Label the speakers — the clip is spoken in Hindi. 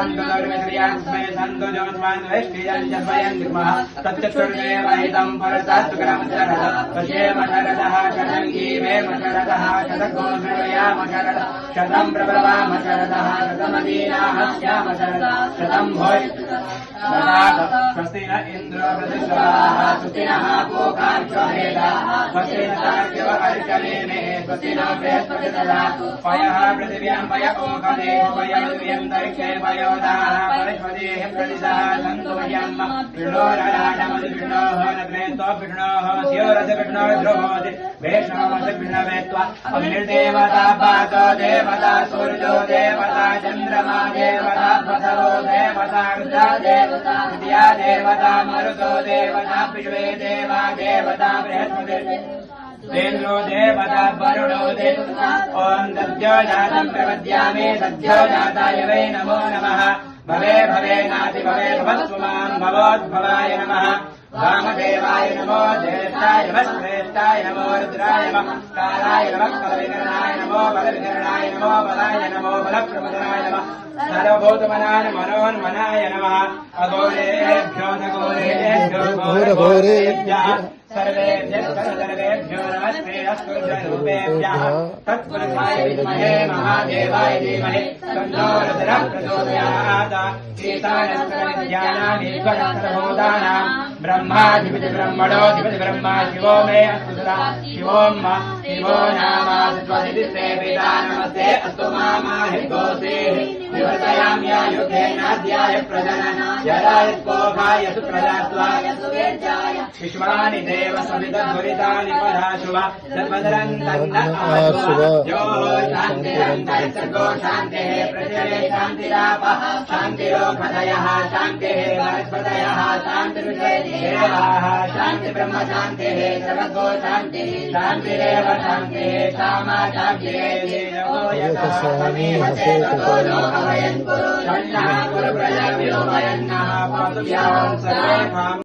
Speaker 1: सन्तोर्मित्रियास्मै सन्तो जोस्मान्वेष्टियञ्जन्मयन्तिर्मः तच्चक्षुर्देवहितं परसात्कृतमशरद पश्येमशरदः शतङ्गीवेमशरदः शतकोऽशृणुयामशरद शतं प्रभवामशरदः शतमदीनाहस्यामशरद शतं भोज स्वस्ति न इन्द्रो वृद्धस्वाः स्वस्ति नः पूकार्श्वभेदाः स्वस्ति न तार्क्यव अर्चनेमे स्वस्ति न बृहस्पतिर्दधा पयः पृथिव्यां पय ओकदे पयर्व्यन्तरिक्षे पयोदाः परश्वदेः प्रतिशः सन्तोषम् विष्णोरराटमधिविष्णोः न प्रेत्वा विष्णोः स्योरसविष्णोर्ध्रुवोति वैष्णवमसविष्णवेत्वा अग्निर्देवता पातो देवता सूर्यो देवता चन्द्रमा देवता बसवो देवता रुद्रा देवता विद्या देवता मरुतो देवता विश्वे देवा देवता बृहस्पतिर्देन्द्रो देवता वरुणो देवता ॐ सद्यो जातं प्रपद्यामि सद्यो जाताय वै नमो नमः भवे भवेनाति भवे भवत्सु मां भवोद्भवाय नमः वामदेवाय नमो ज्येष्ठाय नमः श्रेष्ठाय नमो रुद्राय नमः कालाय नमः कलविकरणाय नमो बलविकरणाय नमो बलाय नमो बलप्रमदाय नमः सर्वभूतमनाय मनोन्मनाय नमः अघोरेभ्यो नघोरेभ्यो घोरघोरेभ्यः सर्वेभ्यः सर्वेभ्यो नमस्ते अस्मद्रूपेभ्यः तत्पुरुषाय विद्महे महादेवाय धीमहि तन्नो रुद्रः प्रचोदयात् ईशानस्करविद्यानामीश्वरसर्वभूतानां ब्रह्माधिपति ब्रह्मणोऽधिपति ब्रह्मा शिवो मे अस्तु शिवोम् शिवो नामास्त्वदिते पिता नमस्ते अस्तु मामाहिर्गोसेः विवर्तयाम्यायुधेनाद्याय प्रजनन जराय स्पोघाय सुप्रजात्वाय सुवेद्याय विश्वानि देव सवितद्वरितानि पराशुव तन्मदरन्तन्नआशुव यो शान्तिरन्तरिक्षगो शान्तिः पृथिवे शान्तिरापः शान्तिरोषधयः शान्तिः वनस्पतयः शान्तिर्विश्वे देवाः शान्ति ब्रह्म शान्तिः सर्वगो शान्तिः शान्तिरेव शान्तिः क्षमा शान्तिः समीहते ततो लोकवयन् कुरु षण्णः कुरु प्रजव्यो वयन्नः पातु सर्वे